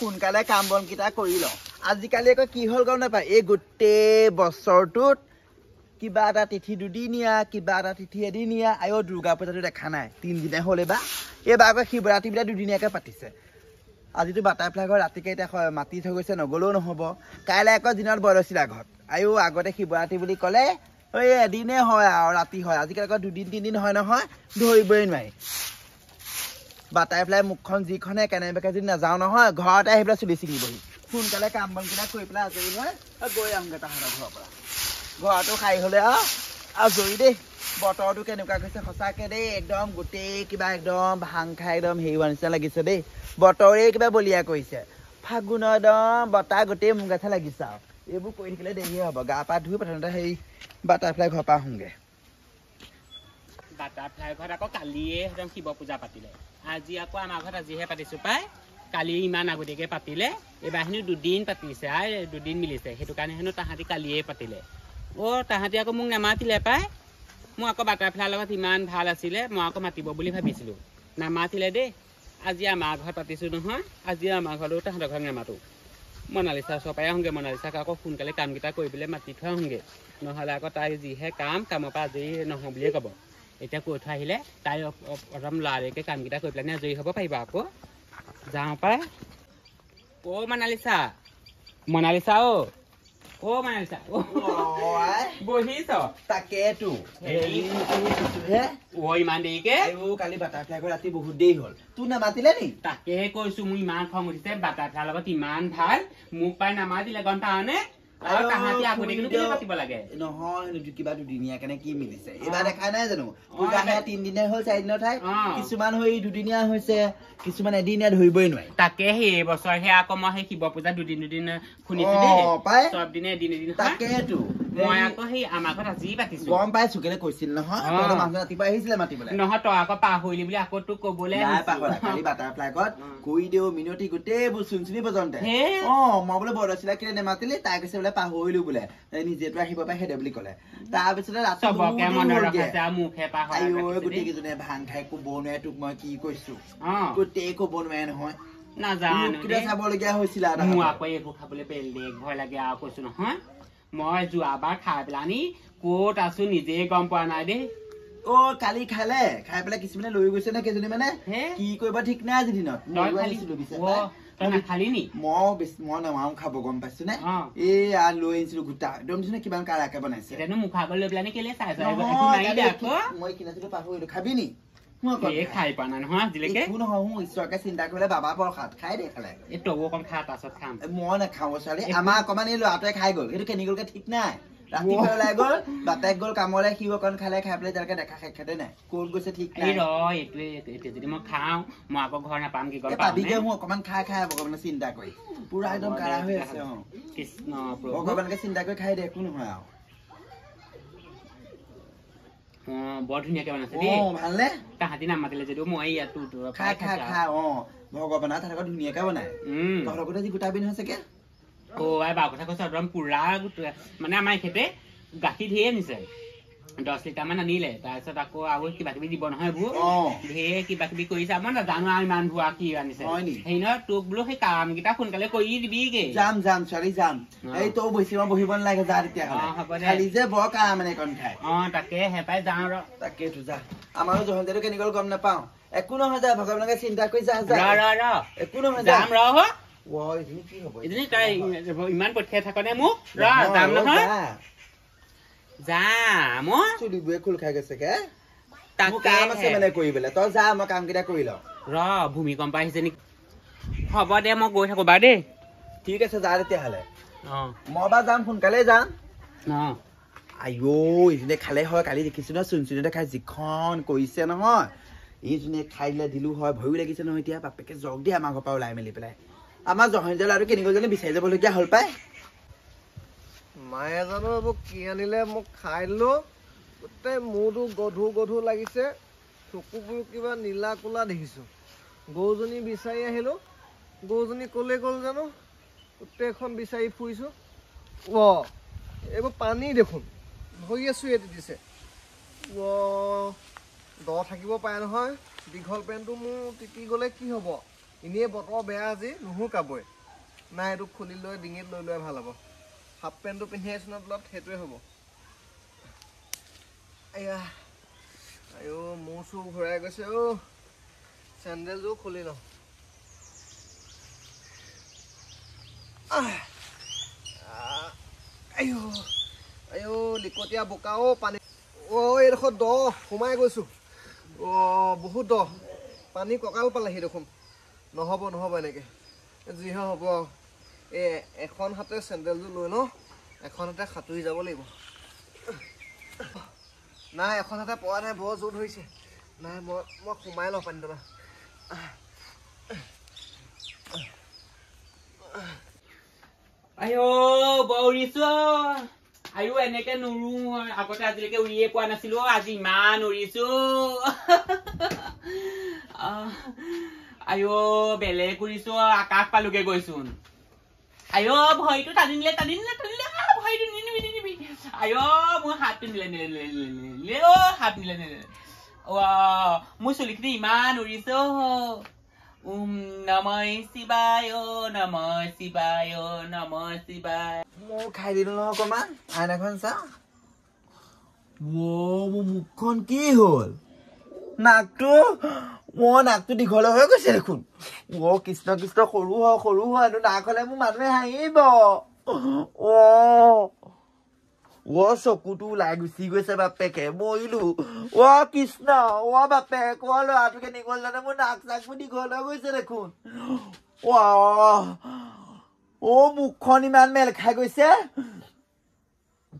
সোনকালে কাম বন কিটা কৰি ল আজিকালি আকৌ কি হল গম নাপায় এই গোটেই বছৰটোত কিবা এটা তিথি দুদিনীয়া কিবা এটা তিথি এদিনীয়া আয়ো দুৰ্গা পূজাটো দেখা নাই 3 দিনে হ'ল এবাৰ আকৌ শিৱৰাত্ৰি বিলাক দুদিনীয়াকে পাতিছে আজিতো বাটাৰফ্লাই ঘৰ ৰাতিকে এতিয়া মাতি থৈ গৈছে নগলেও নহব কাইলৈ আকৌ দিনত বৰচিলা ঘৰত আয়ো আগতে শিৱৰাত্ৰি বুলি ক'লে ওই এদিনে হয় আৰু ৰাতি হয় আজিকালি আকৌ 2 দিন 3 দিন হয় নহয় ধৰিবই নোৱাৰি বাটাৰফ্লাই মুখখন যিখনে কেনেবাকে যদি নাযাও নহয় ঘৰতে আহি পেলাই চুলি ছিঙিবহি সোনকালে কাম বন কিটা কৰি পেলাই আজৰি হয় গৈ আহোঁগে তাহাঁতৰ ঘৰৰ পৰা ঘৰটো খাই হলে আজৰি দেই বতৰটো কেনেকুৱা গৈছে সঁচাকে দেই একদম গোটেই কিবা একদম ভাং খাই একদম হেৰিওৱাৰ নিচিনা লাগিছে দেই বতৰে কিবা বলিয়া কৰিছে ফাগুনৰ একদম বতাহ গোটেই মোৰ গাঠা লাগিছে আৰু এইবোৰ কৰি থাকিলে দেৰিয়ে হ'ব গা পা ধুই প্ৰথমতে সেই বাটাৰফ্লাই ঘৰৰ পৰা আহোঁগে বাটাৰফ্লাই ঘৰত আকৌ কালিয়ে একদম শিৱ পূজা পাতিলে আজি আকৌ আমাৰ ঘৰত আজিহে পাতিছো পাই কালি ইমান আগতীয়াকে পাতিলে এইবাৰ হেনো 2 দিন পাতিছে আৰু 2 দিন মিলিছে সেইটো কাৰণে হেনো তাহাঁতি কালিয়ে পাতিলে তাহাঁতি আকৌ মোক নামাতিলে পাই মই আকৌ বাটাৰফ্লাই লগত ইমান ভাল আছিলে মই আকৌ মাতিব বুলি ভাবিছিলো নামাতিলে দেই আজি আমাৰ ঘৰত পাতিছো নহয় আজি আমাৰ ঘৰতো তাহাঁতৰ ঘৰত নামাতো মনালিছা ওচৰৰ পৰাই আহোঁগে মনালিছাক আকৌ সোনকালে কামকেইটা কৰিবলৈ মাতি থৈ আহোঁগে নহ'লে আকৌ তাই যিহে কামৰ পৰা আজৰি নহওঁ বুলিয়ে ক'ব এতিয়া কৈ থৈ আহিলে তাই প্ৰথম ল'ৰালৈকে কামকেইটা কৰি পেলাই আজৰি হ'ব পাৰিব আকৌ যাওঁ পাই মনালিছা মনালিছা মনালিছা বহিছ তাকেতো ইমান দেৰিকে কালি বাটাৰফ্লাই ঘৰ ৰাতি বহুত দেৰি হ'ল তোৰ নামাতিলে নি তাকেহে কৈছো মোৰ ইমান খং উঠিছে বাটাৰফ্লাই লগত ইমান ভাল মোক পাই নামাতিলে গম পাৱনে তাহাঁতি আগতীয়াকে পাতিব লাগে নহয় কিবা দুদিনীয়া কেনে কি মিলিছে এইবাৰ দেখা নাই জানো 3 দিনে হ'ল 4 দিনৰ ঠাই কিছুমান হৈ দুদিনীয়া হৈছে কিছুমান এদিনীয়া ধৰিবই নোৱাৰি তাকে সেই বছৰ হে আকৌ মই সেই শিৱ পূজা দুদিন শুনিছো দেই চব দিনে এদিন তাকেতো মই আকৌ সেই আমাৰ ঘৰত আজি পাতিছো গম পাইছো কেলে কৈছিল নহয় মানুহ ৰাতিপুৱা আহিছিলে মাতিবলৈ নহয় তই আকৌ পাহৰিলি বুলি আকৌ তোক কবলৈ কালি বাটাৰফ্লাই ঘৰত কৈ দেও মিনতি গোটেইবোৰ চুনচুনি পৰ্যন্ত মই বোলে বৰচিলা কেলে নেমাতিলি তাই কৈছে বোলে পাহৰিলো বোলে নিজেতো আহিব পাৰে সেইদে বুলি ক'লে তাৰপিছতে গোটেইকেইজনে ভাং খাই ক'ব নোৱাৰে তোক মই কি কৈছো গোটেই ক'ব নোৱাৰে নহয় নাজানো চাবলগীয়া হৈছিলে মোৰ আকৌ এইবোৰ খাবলৈ ভয় লাগে আৰু কৈছো নহয় মই যোৱাবাৰ খাই পেলানি ক'ত আছো নিজে গম পোৱা নাই দেই কালি খাই পেলাই কিছুমানে লৈ গৈছে নে কেইজনী মানে কি কৰিব ঠিক নাই আজি দিনত খালি নি মই নেমাও খাব গম পাইছো নে লৈ আহিছিলো গোটা একদম কিমান কাৰাকে বনাইছে মুখা লৈ পেলাই কেলে মই কিনাছিলো পাহৰিলো খাবি নি খাই পোৱা নাই নহয় আজিলৈকে নহয় মোৰ ঈশ্বৰকে চিন্তা কৰিলে বাবা প্ৰসাদ খাই দে খালে তবু অকণ খা পাছত খাম মই নাখাওঁ ছোৱালী আমাৰ অকমান এই ল'ৰাটোৱে খাই গ'ল সেইটো কেনি গ'লকে ঠিক নাই ৰাতিপুৱা ওলাই গ'ল বাপেক গ'ল কামলে সি অকণ খালে খাই পেলাই তেনেকে দেখা সাক্ষাতে নাই ক'ত গৈছে ঠিক নাই এইটোৱে যদি মই খাওঁ মই আকৌ ঘৰ নাপাম কি পাবিগে মোৰ অকমান খাই ভগৱানে চিন্তা কৰি পুৰা একদম কাৰা হৈ আছে কৃষ্ণ ভগৱানকে চিন্তা কৰি খাই দে একো নহয় আৰু বৰ ধুনীয়াকে বনাইছে দেই ভালনে তাহাঁতি নামাতিলে যদিও মই ইয়াত খাই ভগৱানে তাহাঁতক ধুনীয়াকে বনাই তহঁতৰ গোটেই যি গোটাবি নহয় চাগে বাৰ কথা কৈছে একদম পুৰা মানে আমাৰ এখেতে গাখীৰ ধেৰ আনিছে 10 লিটাৰ মান আনিলে তাৰপিছত আকৌ আৰু কিবা কিবি দিব নহয় এইবোৰ ধেৰ কিবা কিবি কৰিছে মই নাজানো আৰু ইমান ভুৱা কি আনিছে সেই নহয় তোক বোলো সেই কাম কেইটা সোনকালে কৰি দিবিগে যাম ছোৱালী যাম এই তই বহিব নালাগে যা তেতিয়াহ'লে খালি যে বৰ কাম মানে কণ খাই তাকে হেপাই যাওঁ তাকেতো যা আমাৰো জহন্তেটো কেনেকৈ গম নাপাওঁ একো নহয় যা ভগৱানকে চিন্তা কৰি যা একো নহয় যাম ইমান পঠিয়াই থাকনে মোক যাম নহয় যাম চুলিবোৰে খোল খাই গৈছে কাম আছে মানে কৰিবলৈ তই যা মই কাম কেইটা কৰি লওঁ ভূমিকম্প আহিছে নেকি হ'ব দে মই গৈ থাকো বাৰু দেই ঠিক আছে যা তেতিয়াহ'লে মই বাৰু যাম সোনকালে যাম আইঅ এইজনে খালে হয় কালি দেখিছো নহয় চুনচুনিতে খাই যিখন কৰিছে নহয় এইজনে খাই দিলে দিলো হয় ভয়ো লাগিছে নহয় এতিয়া বাপেকে জগ দিয়ে আমাৰ ঘৰৰ পৰা ওলাই মেলি পেলাই আমাৰ জহঞ্জল আৰু কেনেকৈ বিচাৰি যাবলগীয়া হ'ল পাই মায়ে জানো এইবোৰ কি আনিলে মোক খাই দিলো গোটেই মূৰটো গধুৰ লাগিছে চকুবোৰ কিবা নীলা কোলা দেখিছো গৰুজনী বিচাৰি আহিলো গৰুজনী ক'লে গ'ল জানো গোটেইখন বিচাৰি ফুৰিছো এইবোৰ পানী দেখোন ধৰি আছো ইয়াতে দিছে দ থাকিব পাৰে নহয় দীঘল পেণ্টটো মোৰ তিতি গ'লে কি হ'ব এনেই বতৰ বেয়া আজি নুশুকাবই নাই এইটো খুলি লৈ ডিঙিত লৈ লৈ ভাল হ'ব হাফ পেণ্টটো পিন্ধি আছো ন তলত সেইটোৱে হ'ব আয়া আয়ো মোৰ চুৰ ঘূৰাই গৈছে অ' চেণ্ডেলযোৰ খুলি লওঁ আয়ো আয়ো লিকটীয়া বোকা অ' পানী অ' এইডোখৰ দ সোমাই গৈছোঁ অ' বহুত দ পানী কঁকাল পালেহি দেখোন নহ'ব এনেকৈ যিহে হ'ব এই এখন হাতে চেণ্ডেলযোৰ লৈ লওঁ এখন হাতে সাঁতুৰি যাব লাগিব নাই এখন হাতে পৰা নাই বৰ জোৰ ধৰিছে নাই মই সোমাই লওঁ পানী তলা আইও বৰ উৰিছো আইও এনেকে নুৰু আগতে আজিলৈকে উৰিয়ে পোৱা নাছিলো আজি ইমান উৰিছো আইও বেলেগ উৰিছো আকাশ পালোগে গৈছোন আইও ভৰিটো টানি নিলে ভৰিটো নিনিবি আইও মোৰ হাতটো নিলে হাত নিলে মোৰ চুলিখিনি ইমান উৰিছো নমঃ শিৱায় নমঃ শিৱায় নমঃ শিৱায় মই খাই দিলো নহয় অকণমান আইনাখন চা মোৰ মুখখন কি হ'ল নাকটো দীঘল হৈ গৈছে দেখোন কৃষ্ণ সৰু হয় নাক হলে মোৰ মানুহে হাঁহিব চকুটো ওলাই গুচি গৈছে বাপেকে মৰিলো কৃষ্ণ বাপেক ল'ৰাটোকে নিগল জানে মোৰ নাক চাকবোৰ দীঘল হৈ গৈছে দেখোন মুখখন ইমান মেল খাই গৈছে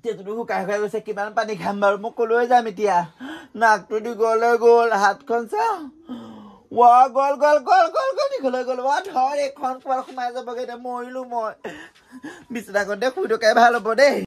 তেতুটো শুকাই গৈছে কিমান পানী খাম বাৰু মই কলৈ যাম এতিয়া নাকটো দীঘল হৈ গ'ল হাতখন চাওঁ গল দীঘল হৈ গ'ল ধৰ এইখন কোৱাৰ সোমাই যাবগে এতিয়া মৰিলো মই বিচনাখনতে শুই থকাই ভাল হ'ব দেই